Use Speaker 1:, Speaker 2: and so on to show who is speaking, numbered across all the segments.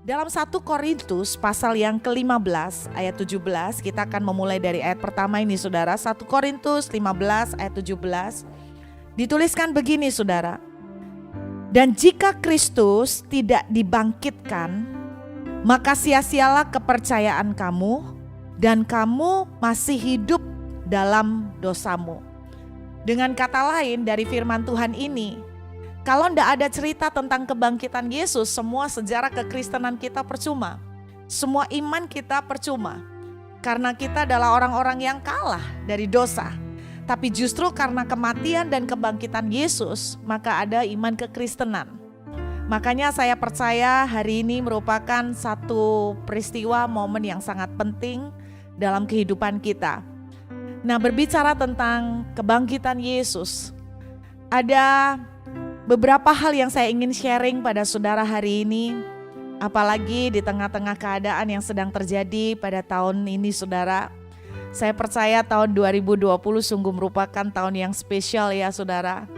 Speaker 1: Dalam 1 Korintus pasal yang ke-15 ayat 17, kita akan memulai dari ayat pertama ini saudara. 1 Korintus 15 ayat 17 dituliskan begini saudara. Dan jika Kristus tidak dibangkitkan, maka sia-sialah kepercayaan kamu dan kamu masih hidup dalam dosamu. Dengan kata lain dari firman Tuhan ini, kalau tidak ada cerita tentang kebangkitan Yesus, semua sejarah kekristenan kita percuma. Semua iman kita percuma. Karena kita adalah orang-orang yang kalah dari dosa. Tapi justru karena kematian dan kebangkitan Yesus, maka ada iman kekristenan. Makanya saya percaya hari ini merupakan satu peristiwa momen yang sangat penting dalam kehidupan kita. Nah, berbicara tentang kebangkitan Yesus, ada beberapa hal yang saya ingin sharing pada saudara hari ini, apalagi di tengah-tengah keadaan yang sedang terjadi pada tahun ini saudara. Saya percaya tahun 2020 sungguh merupakan tahun yang spesial ya saudara.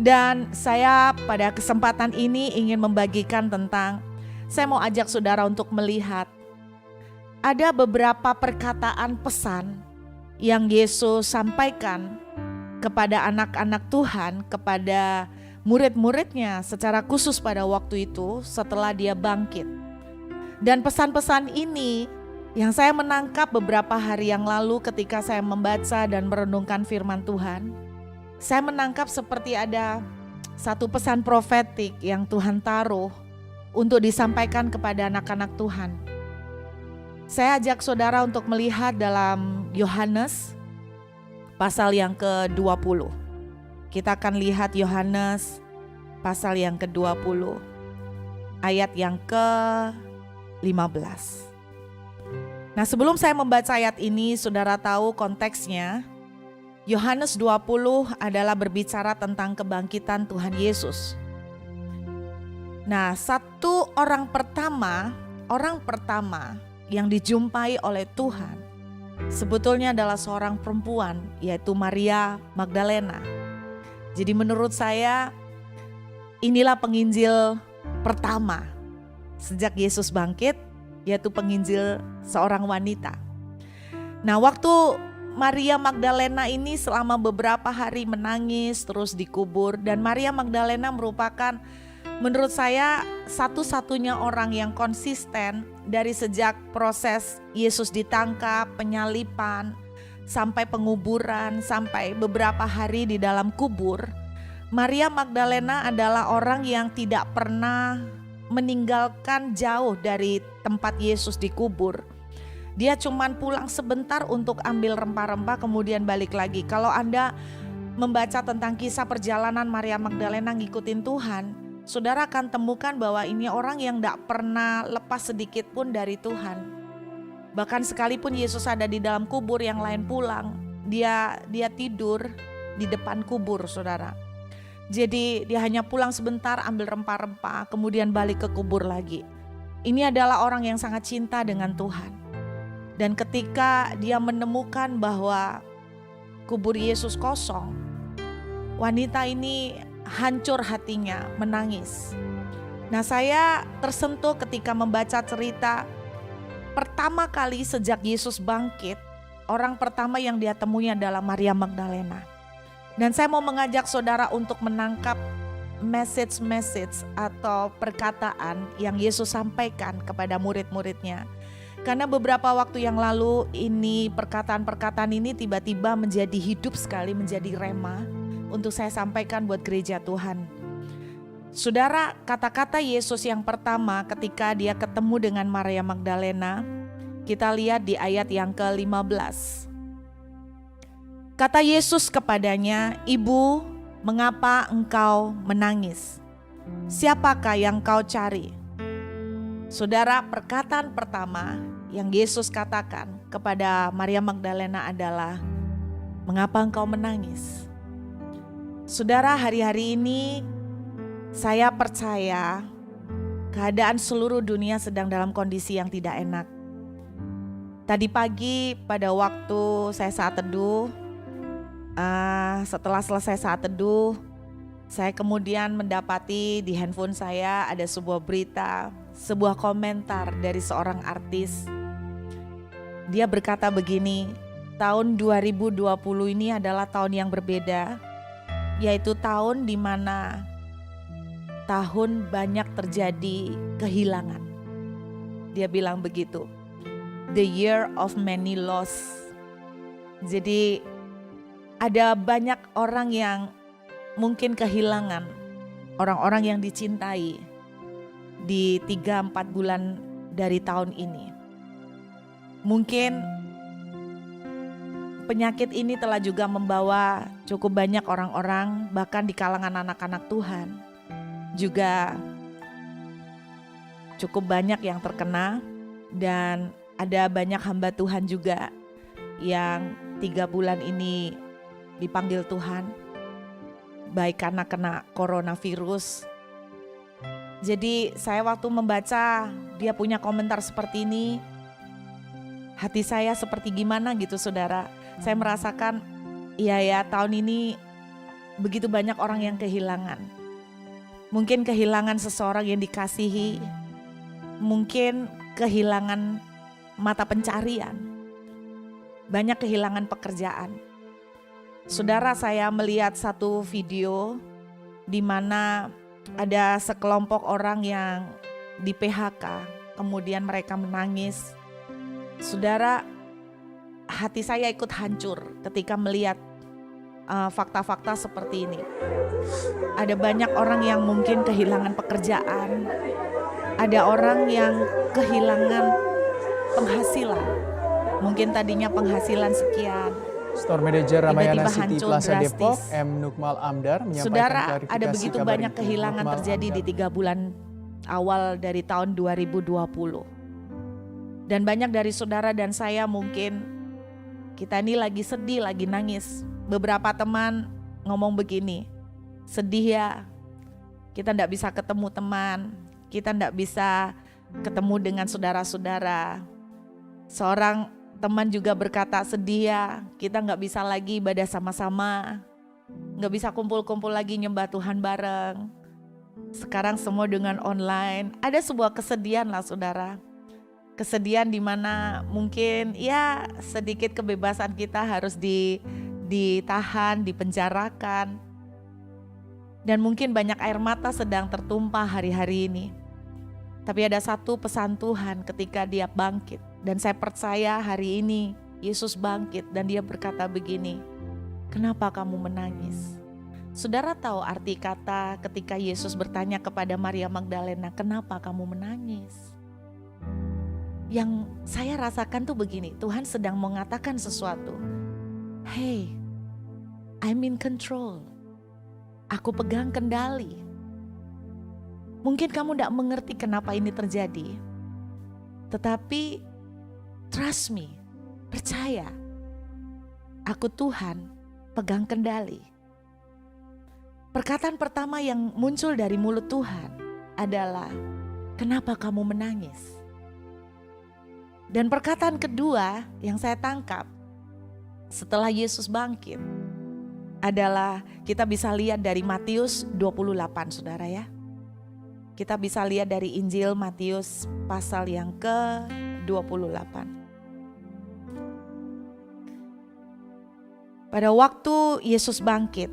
Speaker 1: Dan saya pada kesempatan ini ingin membagikan tentang, saya mau ajak saudara untuk melihat ada beberapa perkataan pesan yang Yesus sampaikan kepada anak-anak Tuhan, kepada murid-muridnya secara khusus pada waktu itu setelah dia bangkit. Dan pesan-pesan ini yang saya menangkap beberapa hari yang lalu ketika saya membaca dan merenungkan firman Tuhan, saya menangkap seperti ada satu pesan profetik yang Tuhan taruh untuk disampaikan kepada anak-anak Tuhan. Saya ajak saudara untuk melihat dalam Yohanes pasal yang ke-20. Kita akan lihat Yohanes pasal yang ke-20 ayat yang ke-15. Nah, sebelum saya membaca ayat ini, saudara tahu konteksnya. Yohanes 20 adalah berbicara tentang kebangkitan Tuhan Yesus. Nah, satu orang pertama yang dijumpai oleh Tuhan sebetulnya adalah seorang perempuan, yaitu Maria Magdalena. Jadi menurut saya inilah penginjil pertama sejak Yesus bangkit, yaitu penginjil seorang wanita. Nah, waktu Maria Magdalena ini selama beberapa hari menangis terus dikubur, dan Maria Magdalena merupakan menurut saya satu-satunya orang yang konsisten dari sejak proses Yesus ditangkap, penyalipan, sampai penguburan, sampai beberapa hari di dalam kubur. Maria Magdalena adalah orang yang tidak pernah meninggalkan jauh dari tempat Yesus dikubur. Dia cuman pulang sebentar untuk ambil rempah-rempah kemudian balik lagi. Kalau Anda membaca tentang kisah perjalanan Maria Magdalena ngikutin Tuhan, saudara akan temukan bahwa ini orang yang tidak pernah lepas sedikit pun dari Tuhan. Bahkan sekalipun Yesus ada di dalam kubur, yang lain pulang, dia tidur di depan kubur saudara. Jadi dia hanya pulang sebentar, ambil rempah-rempah, kemudian balik ke kubur lagi. Ini adalah orang yang sangat cinta dengan Tuhan. Dan ketika dia menemukan bahwa kubur Yesus kosong, wanita ini hancur hatinya, menangis. Nah, saya tersentuh ketika membaca cerita pertama kali sejak Yesus bangkit, orang pertama yang dia temui adalah Maria Magdalena. Dan saya mau mengajak saudara untuk menangkap message atau perkataan yang Yesus sampaikan kepada murid-muridnya. Karena beberapa waktu yang lalu ini perkataan-perkataan ini tiba-tiba menjadi hidup sekali, menjadi rema untuk saya sampaikan buat gereja Tuhan. Saudara, kata-kata Yesus yang pertama ketika dia ketemu dengan Maria Magdalena, kita lihat di ayat yang ke-15. Kata Yesus kepadanya, "Ibu, mengapa engkau menangis? Siapakah yang kau cari?" Saudara, perkataan pertama yang Yesus katakan kepada Maria Magdalena adalah, "Mengapa engkau menangis?" Saudara, hari-hari ini saya percaya keadaan seluruh dunia sedang dalam kondisi yang tidak enak. Tadi pagi pada waktu saya saat teduh, setelah selesai saat teduh, saya kemudian mendapati di handphone saya ada sebuah berita. sebuah komentar dari seorang artis. Dia berkata begini, tahun 2020 ini adalah tahun yang berbeda, yaitu tahun di mana tahun banyak terjadi kehilangan. Dia bilang begitu, the year of many loss. Jadi ada banyak orang yang mungkin kehilangan orang-orang yang dicintai di 3-4 bulan dari tahun ini. Mungkin penyakit ini telah juga membawa cukup banyak orang-orang, bahkan di kalangan anak-anak Tuhan juga cukup banyak yang terkena. Dan ada banyak hamba Tuhan juga yang 3 bulan ini dipanggil Tuhan, baik karena kena coronavirus. Jadi saya waktu membaca dia punya komentar seperti ini, hati saya seperti gimana gitu saudara. Saya merasakan ya tahun ini begitu banyak orang yang kehilangan. Mungkin kehilangan seseorang yang dikasihi, mungkin kehilangan mata pencarian, banyak kehilangan pekerjaan. Saudara, saya melihat satu video di mana ada sekelompok orang yang di PHK, kemudian mereka menangis. Saudara, hati saya ikut hancur ketika melihat fakta-fakta seperti ini. Ada banyak orang yang mungkin kehilangan pekerjaan, ada orang yang kehilangan penghasilan. Mungkin tadinya penghasilan sekian,
Speaker 2: Store Manager Ramayana City Plaza
Speaker 1: drastis.
Speaker 2: Depok, M. Nukmal Amdar menyampaikan
Speaker 1: Saudara,
Speaker 2: klarifikasi
Speaker 1: ada begitu
Speaker 2: kabar
Speaker 1: banyak
Speaker 2: itu.
Speaker 1: kehilangan
Speaker 2: Nukmal
Speaker 1: terjadi
Speaker 2: Amdar.
Speaker 1: di 3 bulan awal dari tahun 2020. Dan banyak dari saudara dan saya mungkin kita ini lagi sedih, lagi nangis. Beberapa teman ngomong begini, sedih ya, kita enggak bisa ketemu teman, kita enggak bisa ketemu dengan saudara-saudara. Seorang teman juga berkata, sedih ya, kita nggak bisa lagi ibadah sama-sama, nggak bisa kumpul-kumpul lagi nyembah Tuhan bareng. Sekarang semua dengan online. Ada sebuah kesedihan lah saudara. Kesedihan di mana mungkin ya sedikit kebebasan kita harus ditahan, dipenjarakan. Dan mungkin banyak air mata sedang tertumpah hari-hari ini. Tapi ada satu pesan Tuhan ketika dia bangkit. Dan saya percaya hari ini Yesus bangkit dan dia berkata begini, kenapa kamu menangis? Saudara tahu arti kata ketika Yesus bertanya kepada Maria Magdalena, kenapa kamu menangis? Yang saya rasakan tuh begini, Tuhan sedang mengatakan sesuatu. Hey, I'm in control. Aku pegang kendali. Mungkin kamu tidak mengerti kenapa ini terjadi. Tetapi trust me, percaya. Aku Tuhan, pegang kendali. Perkataan pertama yang muncul dari mulut Tuhan adalah, kenapa kamu menangis? Dan perkataan kedua yang saya tangkap setelah Yesus bangkit adalah kita bisa lihat dari Matius 28 saudara ya. Kita bisa lihat dari Injil Matius pasal yang ke-28. Pada waktu Yesus bangkit,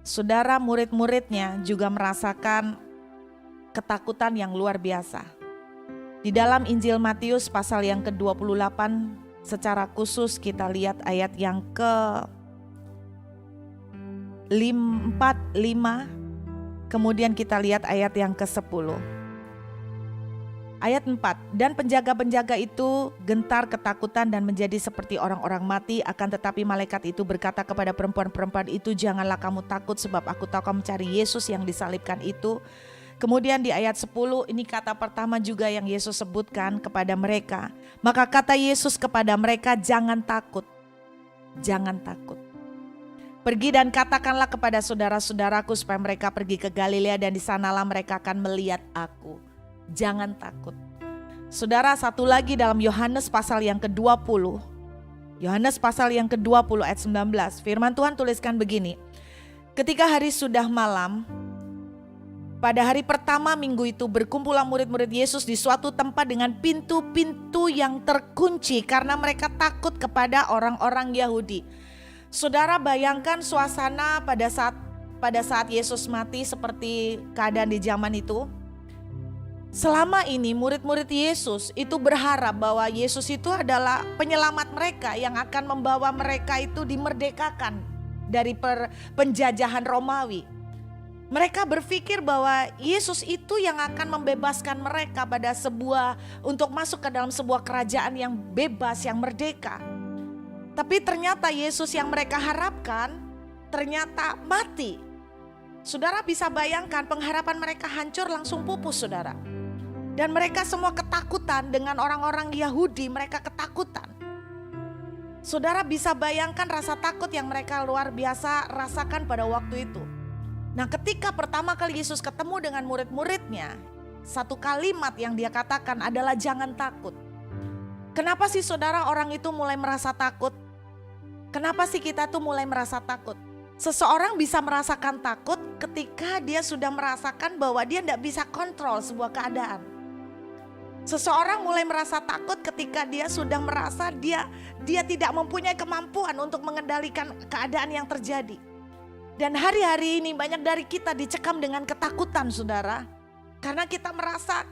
Speaker 1: saudara murid-muridnya juga merasakan ketakutan yang luar biasa. Di dalam Injil Matius pasal yang ke-28 secara khusus kita lihat ayat yang ke-45. Kemudian kita lihat ayat yang ke-10. Ayat 4, dan penjaga-penjaga itu gentar ketakutan dan menjadi seperti orang-orang mati. Akan tetapi malaikat itu berkata kepada perempuan-perempuan itu, janganlah kamu takut sebab aku tahu kamu mencari Yesus yang disalibkan itu. Kemudian di ayat 10 ini kata pertama juga yang Yesus sebutkan kepada mereka. Maka kata Yesus kepada mereka, jangan takut, jangan takut. Pergi dan katakanlah kepada saudara-saudaraku supaya mereka pergi ke Galilea dan di sanalah mereka akan melihat aku. Jangan takut. Saudara, satu lagi dalam Yohanes pasal yang ke-20. Yohanes pasal yang ke-20 ayat 19. Firman Tuhan tuliskan begini. Ketika hari sudah malam, Pada hari pertama minggu itu berkumpullah murid-murid Yesus di suatu tempat dengan pintu-pintu yang terkunci karena mereka takut kepada orang-orang Yahudi. Saudara, bayangkan suasana pada saat Yesus mati seperti keadaan di zaman itu. Selama ini murid-murid Yesus itu berharap bahwa Yesus itu adalah penyelamat mereka yang akan membawa mereka itu dimerdekakan dari penjajahan Romawi. Mereka berpikir bahwa Yesus itu yang akan membebaskan mereka untuk masuk ke dalam sebuah kerajaan yang bebas, yang merdeka. Tapi ternyata Yesus yang mereka harapkan ternyata mati. Saudara bisa bayangkan pengharapan mereka hancur, langsung pupus, saudara. Dan mereka semua ketakutan dengan orang-orang Yahudi, mereka ketakutan. Saudara bisa bayangkan rasa takut yang mereka luar biasa rasakan pada waktu itu. Nah, ketika pertama kali Yesus ketemu dengan murid-muridnya, satu kalimat yang dia katakan adalah jangan takut. Kenapa sih saudara orang itu mulai merasa takut? Kenapa sih kita tuh mulai merasa takut? Seseorang bisa merasakan takut ketika dia sudah merasakan bahwa dia tidak bisa kontrol sebuah keadaan. Seseorang mulai merasa takut ketika dia sudah merasa dia tidak mempunyai kemampuan untuk mengendalikan keadaan yang terjadi. Dan hari-hari ini banyak dari kita dicekam dengan ketakutan, saudara. Karena kita merasa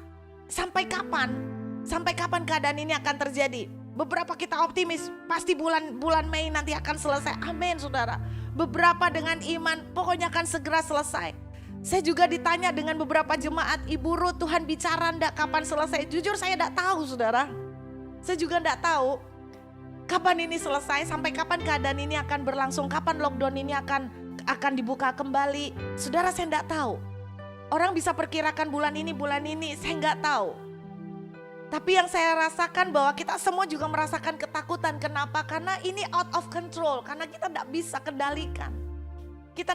Speaker 1: sampai kapan keadaan ini akan terjadi. Beberapa kita optimis, pasti bulan Mei nanti akan selesai. Amin, saudara. Beberapa dengan iman, pokoknya akan segera selesai. Saya juga ditanya dengan beberapa jemaat, Ibu Ruth, Tuhan bicara enggak kapan selesai? Jujur saya enggak tahu, saudara. Saya juga enggak tahu kapan ini selesai, sampai kapan keadaan ini akan berlangsung, kapan lockdown ini akan dibuka kembali. Saudara, saya enggak tahu. Orang bisa perkirakan bulan ini, saya enggak tahu. Tapi yang saya rasakan bahwa kita semua juga merasakan ketakutan. Kenapa? Karena ini out of control. Karena kita enggak bisa kendalikan. Kita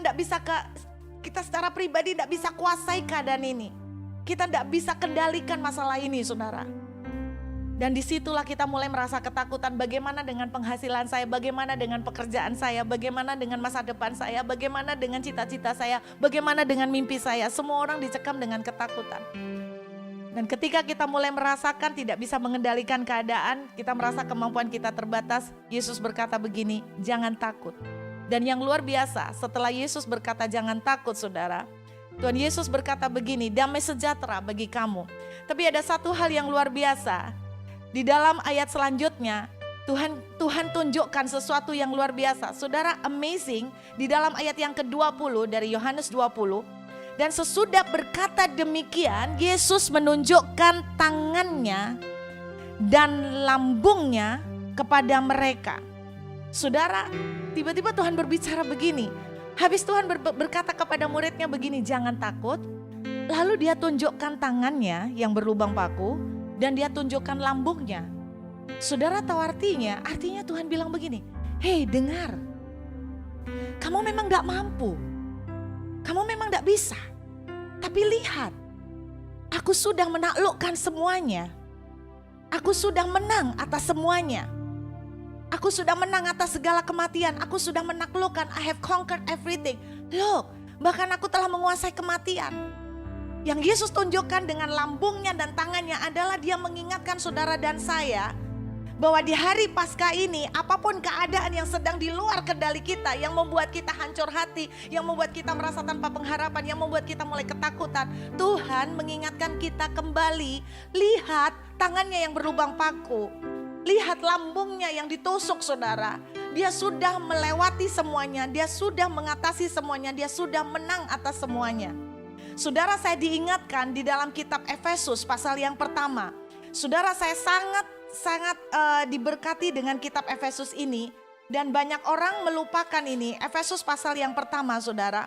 Speaker 1: secara pribadi enggak bisa kuasai keadaan ini. Kita enggak bisa kendalikan masalah ini, saudara. Dan disitulah kita mulai merasa ketakutan. Bagaimana dengan penghasilan saya? Bagaimana dengan pekerjaan saya? Bagaimana dengan masa depan saya? Bagaimana dengan cita-cita saya? Bagaimana dengan mimpi saya? Semua orang dicekam dengan ketakutan. Dan ketika kita mulai merasakan tidak bisa mengendalikan keadaan, kita merasa kemampuan kita terbatas, Yesus berkata begini, jangan takut. Dan yang luar biasa, setelah Yesus berkata jangan takut, saudara, Tuhan Yesus berkata begini, damai sejahtera bagi kamu. Tapi ada satu hal yang luar biasa. Di dalam ayat selanjutnya, Tuhan tunjukkan sesuatu yang luar biasa. Saudara, amazing, di dalam ayat yang ke-20 dari Yohanes 20. Dan sesudah berkata demikian, Yesus menunjukkan tangannya dan lambungnya kepada mereka. Saudara, tiba-tiba Tuhan berbicara begini. Habis Tuhan berkata kepada muridnya begini, jangan takut. Lalu dia tunjukkan tangannya yang berlubang paku. Dan dia tunjukkan lambungnya. Saudara tahu artinya? Artinya Tuhan bilang begini, hei dengar, kamu memang gak mampu, kamu memang gak bisa, tapi lihat, aku sudah menaklukkan semuanya. Aku sudah menang atas semuanya. Aku sudah menang atas segala kematian. Aku sudah menaklukkan, I have conquered everything. Look, bahkan aku telah menguasai kematian. Yang Yesus tunjukkan dengan lambungnya dan tangannya adalah dia mengingatkan saudara dan saya bahwa di hari Paskah ini apapun keadaan yang sedang di luar kendali kita, yang membuat kita hancur hati, yang membuat kita merasa tanpa pengharapan, yang membuat kita mulai ketakutan, Tuhan mengingatkan kita kembali, lihat tangannya yang berlubang paku, lihat lambungnya yang ditusuk, saudara. Dia sudah melewati semuanya, dia sudah mengatasi semuanya, dia sudah menang atas semuanya. Saudara, saya diingatkan di dalam kitab Efesus pasal yang pertama. Saudara, saya sangat diberkati dengan kitab Efesus ini. Dan banyak orang melupakan ini. Efesus pasal yang pertama, saudara.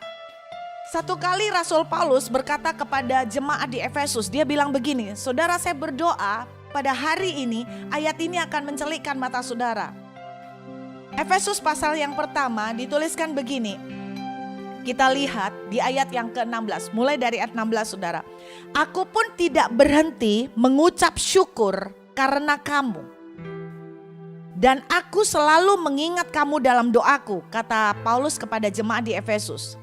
Speaker 1: Satu kali Rasul Paulus berkata kepada jemaat di Efesus. Dia bilang begini, saudara, saya berdoa pada hari ini ayat ini akan mencelikkan mata saudara. Efesus pasal yang pertama dituliskan begini. Kita lihat di ayat yang ke-16, mulai dari ayat 16, saudara. Aku pun tidak berhenti mengucap syukur karena kamu. Dan aku selalu mengingat kamu dalam doaku, kata Paulus kepada jemaat di Efesus.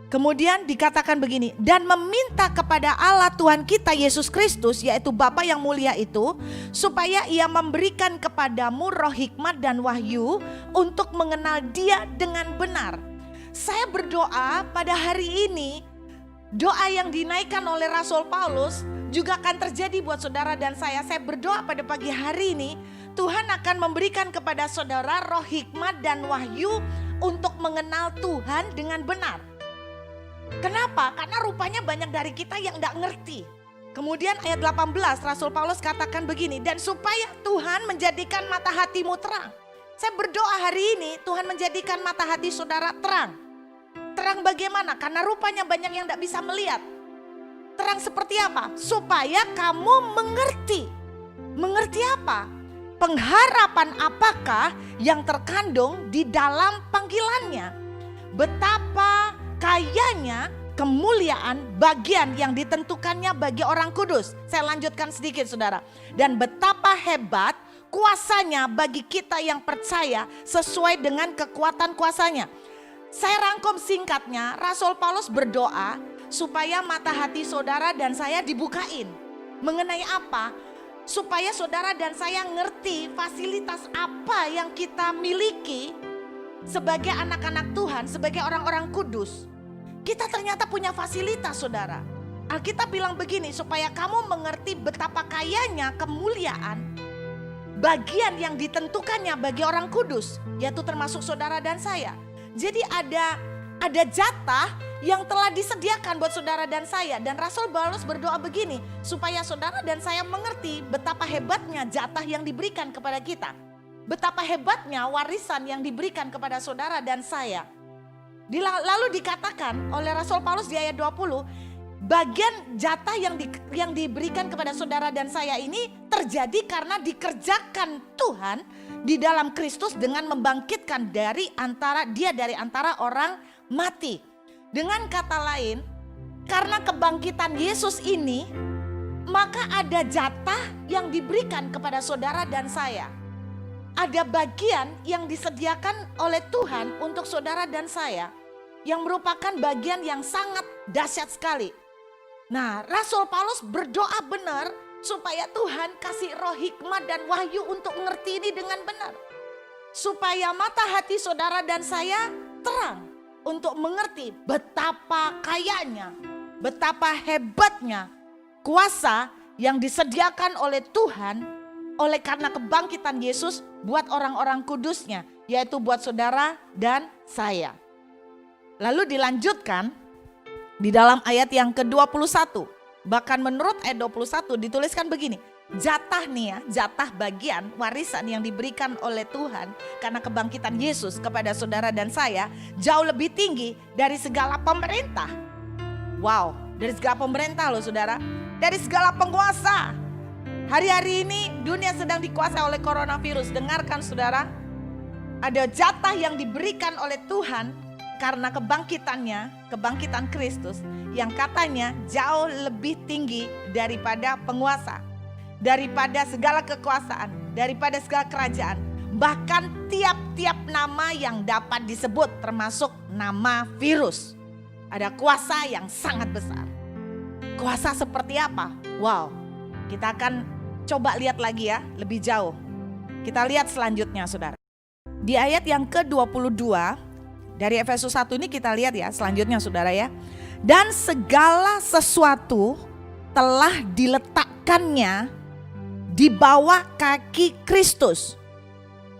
Speaker 1: Kemudian dikatakan begini, dan meminta kepada Allah Tuhan kita Yesus Kristus, yaitu Bapa yang mulia itu, supaya ia memberikan kepadamu roh hikmat dan wahyu untuk mengenal Dia dengan benar. Saya berdoa pada hari ini, doa yang dinaikkan oleh Rasul Paulus juga akan terjadi buat saudara dan saya. Saya berdoa pada pagi hari ini, Tuhan akan memberikan kepada saudara roh hikmat dan wahyu untuk mengenal Tuhan dengan benar. Kenapa? Karena rupanya banyak dari kita yang gak ngerti. Kemudian ayat 18 Rasul Paulus katakan begini, dan supaya Tuhan menjadikan mata hatimu terang. Saya berdoa hari ini Tuhan menjadikan mata hati saudara terang. Terang bagaimana? Karena rupanya banyak yang gak bisa melihat. Terang seperti apa? Supaya kamu mengerti. Mengerti apa? Pengharapan apakah yang terkandung di dalam panggilannya. Betapa kayanya kemuliaan bagian yang ditentukannya bagi orang kudus. Saya lanjutkan sedikit saudara. Dan betapa hebat kuasanya bagi kita yang percaya sesuai dengan kekuatan kuasanya. Saya rangkum singkatnya, Rasul Paulus berdoa supaya mata hati saudara dan saya dibukain. Mengenai apa? Supaya saudara dan saya ngerti fasilitas apa yang kita miliki sebagai anak-anak Tuhan, sebagai orang-orang kudus. Kita ternyata punya fasilitas saudara. Alkitab bilang begini, supaya kamu mengerti betapa kayanya kemuliaan bagian yang ditentukannya bagi orang kudus, yaitu termasuk saudara dan saya. Jadi ada jatah yang telah disediakan buat saudara dan saya. Dan Rasul Paulus berdoa begini, supaya saudara dan saya mengerti betapa hebatnya jatah yang diberikan kepada kita. Betapa hebatnya warisan yang diberikan kepada saudara dan saya. Lalu dikatakan oleh Rasul Paulus di ayat 20, bagian jatah yang diberikan kepada saudara dan saya ini terjadi karena dikerjakan Tuhan di dalam Kristus dengan membangkitkan dari antara orang mati. Dengan kata lain, karena kebangkitan Yesus ini, maka ada jatah yang diberikan kepada saudara dan saya. Ada bagian yang disediakan oleh Tuhan untuk saudara dan saya, yang merupakan bagian yang sangat dahsyat sekali. Nah, Rasul Paulus berdoa benar supaya Tuhan kasih roh hikmat dan wahyu untuk mengerti ini dengan benar. Supaya mata hati saudara dan saya terang untuk mengerti betapa kayanya, betapa hebatnya kuasa yang disediakan oleh Tuhan oleh karena kebangkitan Yesus buat orang-orang kudusnya, yaitu buat saudara dan saya. Lalu dilanjutkan di dalam ayat yang ke-21. Bahkan menurut ayat 21 dituliskan begini. Jatah nih ya, jatah bagian warisan yang diberikan oleh Tuhan karena kebangkitan Yesus kepada saudara dan saya jauh lebih tinggi dari segala pemerintah. Wow, dari segala pemerintah loh saudara. Dari segala penguasa. Hari-hari ini dunia sedang dikuasai oleh coronavirus. Dengarkan saudara, ada jatah yang diberikan oleh Tuhan karena kebangkitan Kristus yang katanya jauh lebih tinggi daripada penguasa, daripada segala kekuasaan, daripada segala kerajaan. Bahkan tiap-tiap nama yang dapat disebut termasuk nama virus. Ada kuasa yang sangat besar. Kuasa seperti apa? Wow, kita akan coba lihat lagi ya, lebih jauh. Kita lihat selanjutnya saudara. Di ayat yang ke-22 dari Efesus 1 ini kita lihat ya selanjutnya saudara ya. Dan segala sesuatu telah diletakkannya di bawah kaki Kristus.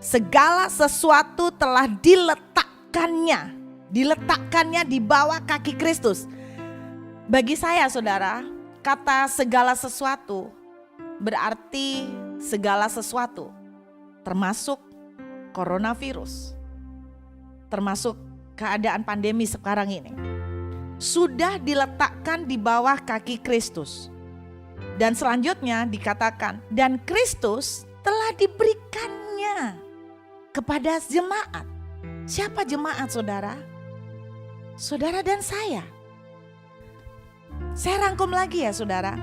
Speaker 1: Segala sesuatu telah diletakkannya di bawah kaki Kristus. Bagi saya saudara, kata segala sesuatu berarti segala sesuatu, termasuk coronavirus, termasuk keadaan pandemi sekarang ini, sudah diletakkan di bawah kaki Kristus. Dan selanjutnya dikatakan, dan Kristus telah diberikannya kepada jemaat. Siapa jemaat saudara? Saudara dan saya. Saya rangkum lagi ya saudara.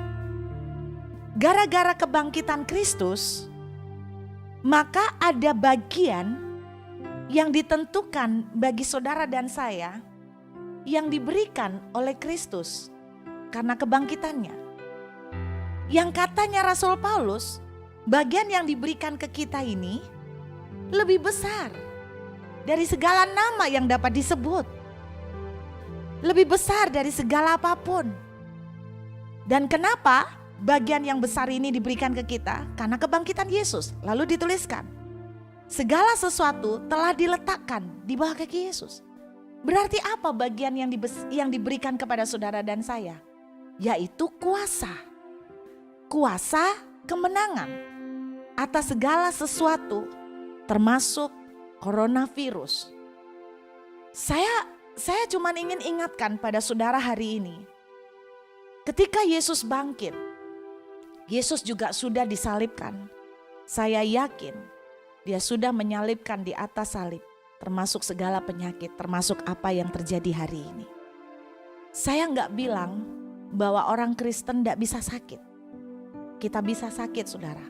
Speaker 1: Gara-gara kebangkitan Kristus, maka ada bagian yang ditentukan bagi saudara dan saya yang diberikan oleh Kristus karena kebangkitannya. Yang katanya Rasul Paulus, bagian yang diberikan ke kita ini lebih besar dari segala nama yang dapat disebut. Lebih besar dari segala apapun. Dan kenapa bagian yang besar ini diberikan ke kita? Karena kebangkitan Yesus. Lalu dituliskan, segala sesuatu telah diletakkan di bawah kaki Yesus. Berarti apa bagian yang diberikan kepada saudara dan saya? Yaitu kuasa. Kuasa kemenangan atas segala sesuatu, termasuk coronavirus. Saya cuma ingin ingatkan pada saudara hari ini, ketika Yesus bangkit, Yesus juga sudah disalibkan. Saya yakin dia sudah menyalibkan di atas salib, termasuk segala penyakit, termasuk apa yang terjadi hari ini. Saya nggak bilang bahwa orang Kristen nggak bisa sakit. Kita bisa sakit, saudara,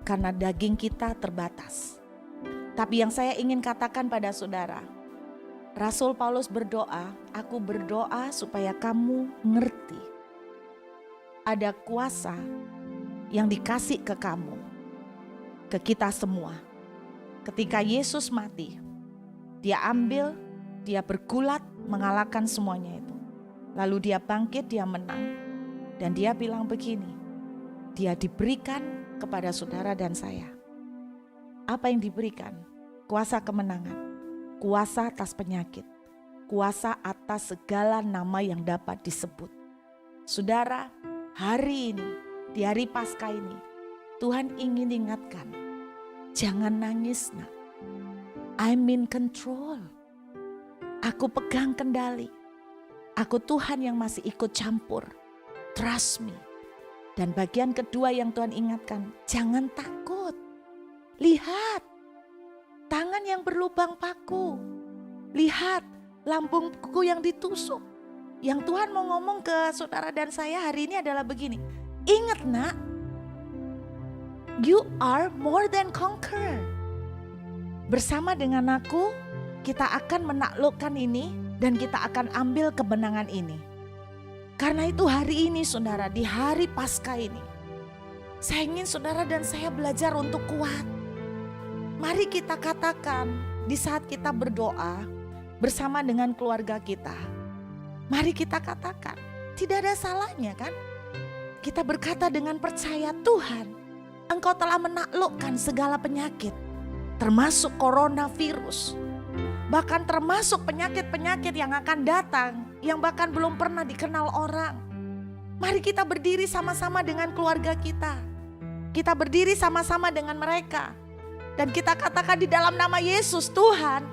Speaker 1: karena daging kita terbatas. Tapi yang saya ingin katakan pada saudara, Rasul Paulus berdoa, aku berdoa supaya kamu ngerti. Ada kuasa yang dikasih ke kamu, ke kita semua. Ketika Yesus mati, dia ambil, dia bergulat mengalahkan semuanya itu. Lalu dia bangkit, dia menang. Dan dia bilang begini, dia diberikan kepada saudara dan saya. Apa yang diberikan? Kuasa kemenangan. Kuasa atas penyakit, kuasa atas segala nama yang dapat disebut. Saudara, hari ini, di hari Paskah ini, Tuhan ingin ingatkan, jangan nangis nak. I'm in control. Aku pegang kendali. Aku Tuhan yang masih ikut campur. Trust me. Dan bagian kedua yang Tuhan ingatkan, jangan takut. Lihat. Tangan yang berlubang paku. Lihat lambungku yang ditusuk. Yang Tuhan mau ngomong ke saudara dan saya hari ini adalah begini. Ingat nak, you are more than conqueror. Bersama dengan aku, kita akan menaklukkan ini dan kita akan ambil kemenangan ini. Karena itu hari ini saudara, di hari Paskah ini, saya ingin saudara dan saya belajar untuk kuat. Mari kita katakan di saat kita berdoa bersama dengan keluarga kita. Mari kita katakan, tidak ada salahnya kan? Kita berkata dengan percaya, Tuhan, Engkau telah menaklukkan segala penyakit, termasuk coronavirus. Bahkan termasuk penyakit-penyakit yang akan datang, yang bahkan belum pernah dikenal orang. Mari kita berdiri sama-sama dengan keluarga kita. Kita berdiri sama-sama dengan mereka. Dan kita katakan di dalam nama Yesus, Tuhan,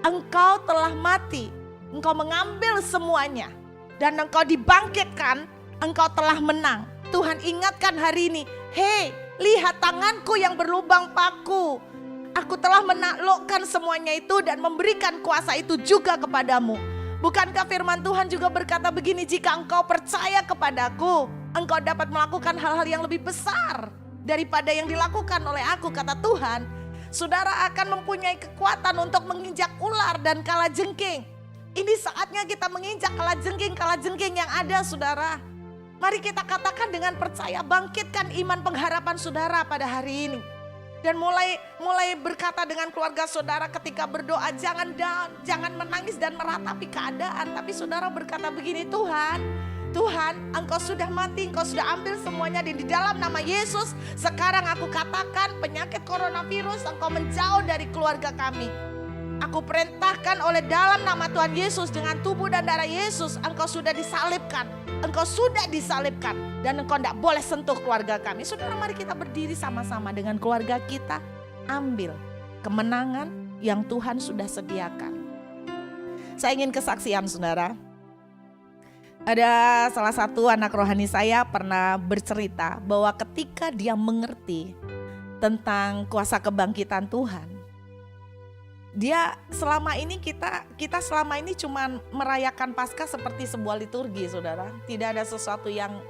Speaker 1: Engkau telah mati, Engkau mengambil semuanya, dan Engkau dibangkitkan, Engkau telah menang. Tuhan ingatkan hari ini, hei, lihat tanganku yang berlubang paku. Aku telah menaklukkan semuanya itu dan memberikan kuasa itu juga kepadamu. Bukankah firman Tuhan juga berkata begini, jika engkau percaya kepadaku, engkau dapat melakukan hal-hal yang lebih besar daripada yang dilakukan oleh aku, kata Tuhan. Saudara akan mempunyai kekuatan untuk menginjak ular dan kalajengking. Ini saatnya kita menginjak kalajengking yang ada, saudara. Mari kita katakan dengan percaya, bangkitkan iman pengharapan saudara pada hari ini. Dan mulai berkata dengan keluarga saudara ketika berdoa, jangan down, jangan menangis dan meratapi keadaan. Tapi saudara berkata begini, Tuhan, Engkau sudah mati, Engkau sudah ambil semuanya, dan di dalam nama Yesus sekarang aku katakan penyakit coronavirus Engkau menjauh dari keluarga kami. Aku perintahkan oleh dalam nama Tuhan Yesus, dengan tubuh dan darah Yesus Engkau sudah disalibkan. Engkau sudah disalibkan dan Engkau tidak boleh sentuh keluarga kami. Saudara, mari kita berdiri sama-sama dengan keluarga kita, ambil kemenangan yang Tuhan sudah sediakan. Saya ingin kesaksian saudara. Ada salah satu anak rohani saya pernah bercerita bahwa ketika dia mengerti tentang kuasa kebangkitan Tuhan, dia selama ini kita selama ini cuma merayakan Paskah seperti sebuah liturgi, saudara. Tidak ada sesuatu yang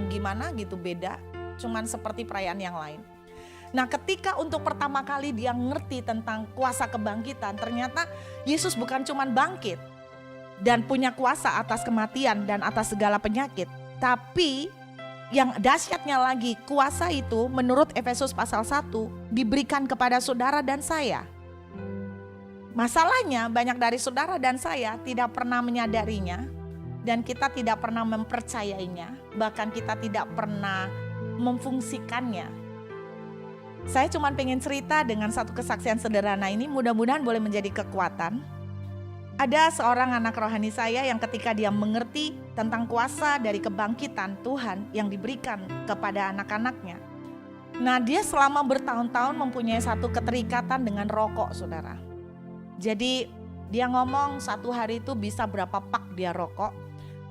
Speaker 1: gimana gitu, beda, cuman seperti perayaan yang lain. Nah, ketika untuk pertama kali dia ngerti tentang kuasa kebangkitan, ternyata Yesus bukan cuman bangkit, dan punya kuasa atas kematian dan atas segala penyakit. Tapi yang dahsyatnya lagi, kuasa itu menurut Efesus pasal 1 diberikan kepada saudara dan saya. Masalahnya banyak dari saudara dan saya tidak pernah menyadarinya, dan kita tidak pernah mempercayainya, bahkan kita tidak pernah memfungsikannya. Saya cuma pengen cerita dengan satu kesaksian sederhana ini, mudah-mudahan boleh menjadi kekuatan. Ada seorang anak rohani saya yang ketika dia mengerti tentang kuasa dari kebangkitan Tuhan yang diberikan kepada anak-anaknya. Nah, dia selama bertahun-tahun mempunyai satu keterikatan dengan rokok, saudara. Jadi dia ngomong satu hari itu bisa berapa pak dia rokok.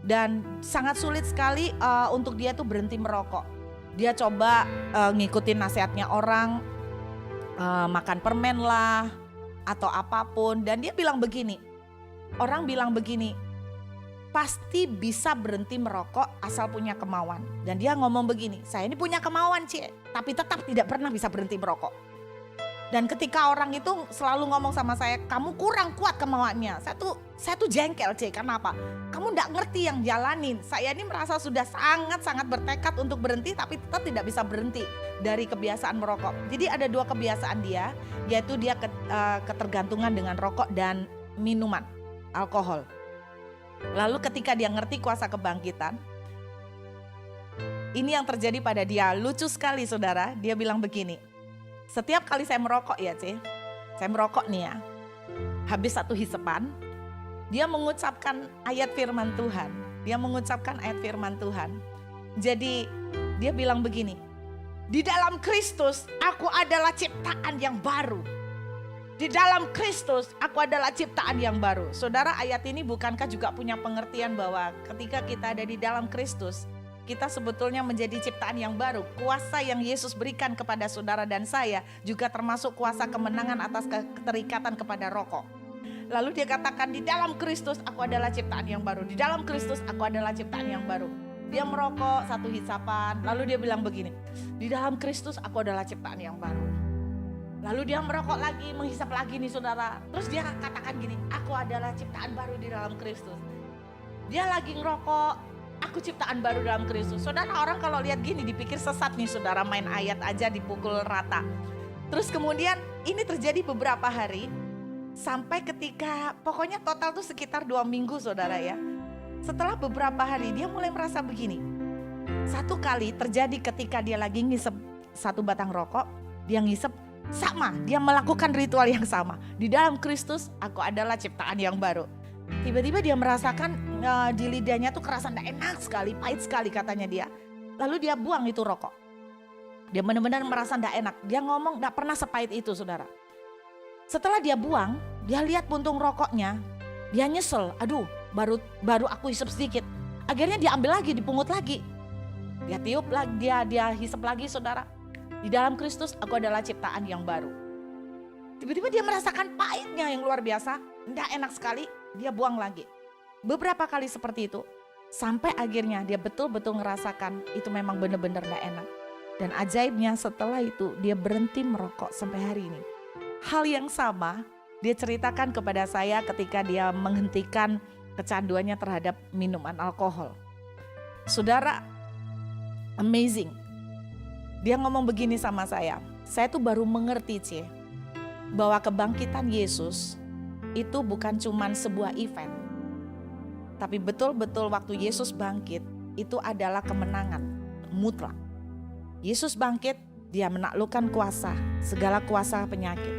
Speaker 1: Dan sangat sulit sekali untuk dia tuh berhenti merokok. Dia coba ngikutin nasihatnya orang, makan permen lah atau apapun. Dan dia bilang begini, orang bilang begini, pasti bisa berhenti merokok asal punya kemauan. Dan dia ngomong begini, saya ini punya kemauan tapi tetap tidak pernah bisa berhenti merokok. Dan ketika orang itu selalu ngomong sama saya, kamu kurang kuat kemauannya. Saya tuh jengkel karena apa? Kamu gak ngerti yang jalanin. Saya ini merasa sudah sangat-sangat bertekad untuk berhenti, tapi tetap tidak bisa berhenti dari kebiasaan merokok. Jadi ada dua kebiasaan dia, yaitu dia ketergantungan dengan rokok dan minuman, alkohol. Lalu ketika dia ngerti kuasa kebangkitan, ini yang terjadi pada dia. Lucu sekali saudara, dia bilang begini, setiap kali saya merokok saya merokok nih ya, habis satu hisepan, dia mengucapkan ayat firman Tuhan. Jadi dia bilang begini, di dalam Kristus aku adalah ciptaan yang baru. Di dalam Kristus aku adalah ciptaan yang baru. Saudara, ayat ini bukankah juga punya pengertian bahwa ketika kita ada di dalam Kristus, kita sebetulnya menjadi ciptaan yang baru. Kuasa yang Yesus berikan kepada saudara dan saya juga termasuk kuasa kemenangan atas keterikatan kepada rokok. Lalu dia katakan, di dalam Kristus aku adalah ciptaan yang baru. Di dalam Kristus aku adalah ciptaan yang baru. Dia merokok satu hisapan, lalu dia bilang begini, di dalam Kristus aku adalah ciptaan yang baru. Lalu dia merokok lagi, menghisap lagi nih saudara. Terus dia katakan gini, aku adalah ciptaan baru di dalam Kristus. Dia lagi ngerokok, aku ciptaan baru dalam Kristus. Saudara, orang kalau lihat gini dipikir sesat nih saudara, main ayat aja dipukul rata. Terus kemudian ini terjadi beberapa hari, sampai ketika pokoknya total tuh sekitar 2 minggu saudara ya. Setelah beberapa hari dia mulai merasa begini. Satu kali terjadi ketika dia lagi ngisep satu batang rokok, dia ngisep sama, dia melakukan ritual yang sama. Di dalam Kristus aku adalah ciptaan yang baru. Tiba-tiba dia merasakan di lidahnya tuh kerasa gak enak sekali, pahit sekali katanya dia. Lalu dia buang itu rokok. Dia benar-benar merasa gak enak. Dia ngomong gak pernah sepahit itu saudara. Setelah dia buang, dia lihat puntung rokoknya. Dia nyesel, aduh baru aku hisap sedikit. Akhirnya dia ambil lagi, dipungut lagi. Dia tiup lagi, dia hisap lagi saudara. Di dalam Kristus aku adalah ciptaan yang baru. Tiba-tiba dia merasakan pahitnya yang luar biasa. Gak enak sekali, dia buang lagi. Beberapa kali seperti itu, sampai akhirnya dia betul-betul ngerasakan itu memang benar-benar gak enak. Dan ajaibnya setelah itu dia berhenti merokok sampai hari ini. Hal yang sama dia ceritakan kepada saya ketika dia menghentikan kecanduannya terhadap minuman alkohol. Saudara, amazing. Dia ngomong begini sama saya tuh baru mengerti bahwa kebangkitan Yesus itu bukan cuman sebuah event, tapi betul-betul waktu Yesus bangkit itu adalah kemenangan mutlak. Yesus bangkit, dia menaklukkan kuasa, segala kuasa penyakit.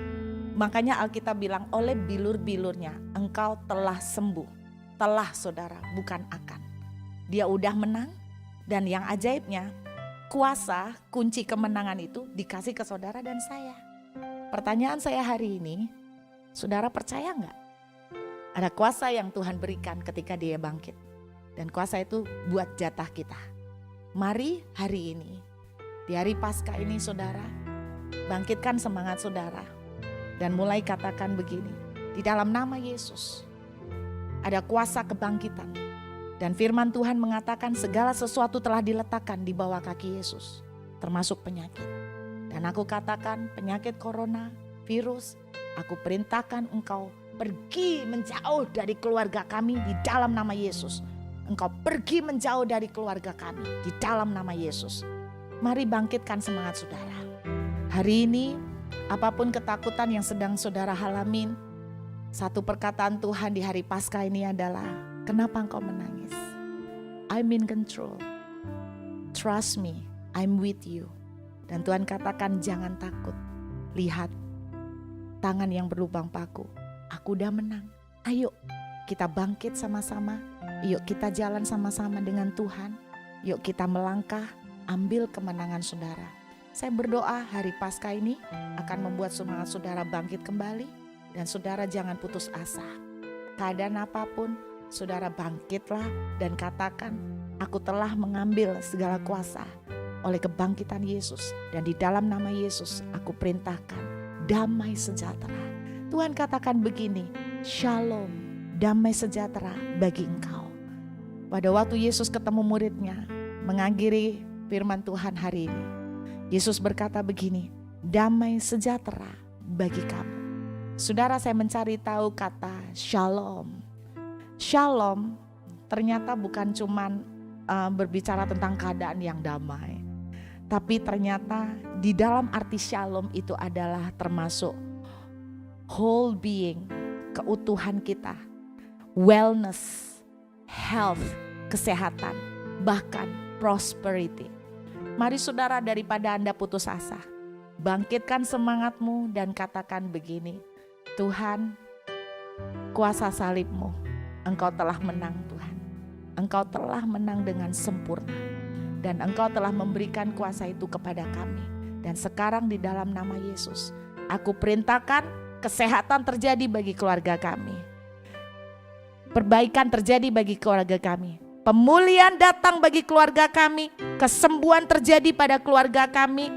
Speaker 1: Makanya Alkitab bilang oleh bilur-bilurnya engkau telah sembuh. Telah saudara, bukan akan. Dia udah menang, dan yang ajaibnya kuasa kunci kemenangan itu dikasih ke saudara dan saya. Pertanyaan saya hari ini, saudara percaya enggak? Ada kuasa yang Tuhan berikan ketika dia bangkit. Dan kuasa itu buat jatah kita. Mari hari ini, di hari Paskah ini saudara, bangkitkan semangat saudara. Dan mulai katakan begini, di dalam nama Yesus ada kuasa kebangkitan. Dan firman Tuhan mengatakan segala sesuatu telah diletakkan di bawah kaki Yesus, termasuk penyakit. Dan aku katakan penyakit corona, virus, aku perintahkan engkau pergi menjauh dari keluarga kami di dalam nama Yesus. Engkau pergi menjauh dari keluarga kami di dalam nama Yesus. Mari bangkitkan semangat saudara. Hari ini apapun ketakutan yang sedang saudara alamin, satu perkataan Tuhan di hari Paskah ini adalah, kenapa engkau menangis? I'm in control. Trust me, I'm with you. Dan Tuhan katakan jangan takut. Lihat tangan yang berlubang paku. Aku udah menang. Ayo kita bangkit sama-sama. Yuk kita jalan sama-sama dengan Tuhan. Yuk kita melangkah, ambil kemenangan saudara. Saya berdoa hari Paskah ini akan membuat semangat saudara bangkit kembali. Dan saudara jangan putus asa. Keadaan apapun, saudara bangkitlah dan katakan, aku telah mengambil segala kuasa oleh kebangkitan Yesus. Dan di dalam nama Yesus aku perintahkan damai sejahtera. Tuhan katakan begini, shalom, damai sejahtera bagi engkau. Pada waktu Yesus ketemu muridnya, mengakhiri firman Tuhan hari ini, Yesus berkata begini, damai sejahtera bagi kamu. Saudara, saya mencari tahu kata shalom. Shalom ternyata bukan cuman berbicara tentang keadaan yang damai. Tapi ternyata di dalam arti shalom itu adalah termasuk whole being, keutuhan kita, wellness, health, kesehatan, bahkan prosperity. Mari saudara, daripada Anda putus asa, bangkitkan semangatmu dan katakan begini, Tuhan, kuasa salib-Mu, Engkau telah menang Tuhan. Engkau telah menang dengan sempurna. Dan Engkau telah memberikan kuasa itu kepada kami. Dan sekarang di dalam nama Yesus, aku perintahkan kesehatan terjadi bagi keluarga kami. Perbaikan terjadi bagi keluarga kami. Pemulihan datang bagi keluarga kami. Kesembuhan terjadi pada keluarga kami.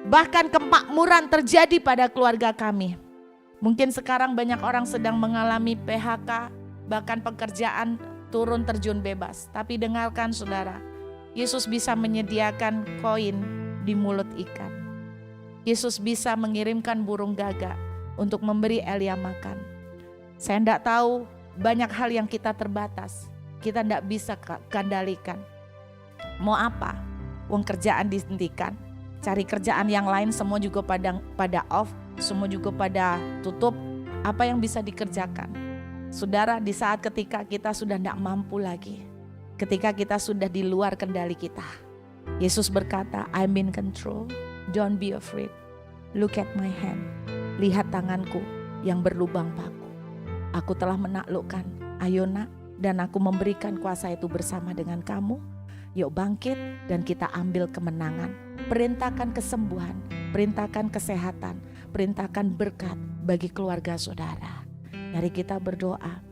Speaker 1: Bahkan kemakmuran terjadi pada keluarga kami. Mungkin sekarang banyak orang sedang mengalami PHK, bahkan pekerjaan turun terjun bebas. Tapi dengarkan saudara, Yesus bisa menyediakan koin di mulut ikan. Yesus bisa mengirimkan burung gagak untuk memberi Elia makan. Saya tidak tahu, banyak hal yang kita terbatas, kita tidak bisa kendalikan. Mau apa? Uang kerjaan dihentikan, cari kerjaan yang lain semua juga pada off, semua juga pada tutup. Apa yang bisa dikerjakan? Saudara, di saat ketika kita sudah tidak mampu lagi, ketika kita sudah di luar kendali kita, Yesus berkata, I'm in control, don't be afraid. Look at my hand, lihat tanganku yang berlubang paku. Aku telah menaklukkan, ayo nak, dan aku memberikan kuasa itu bersama dengan kamu. Yuk bangkit dan kita ambil kemenangan. Perintahkan kesembuhan, perintahkan kesehatan, perintahkan berkat bagi keluarga saudara. Mari kita berdoa.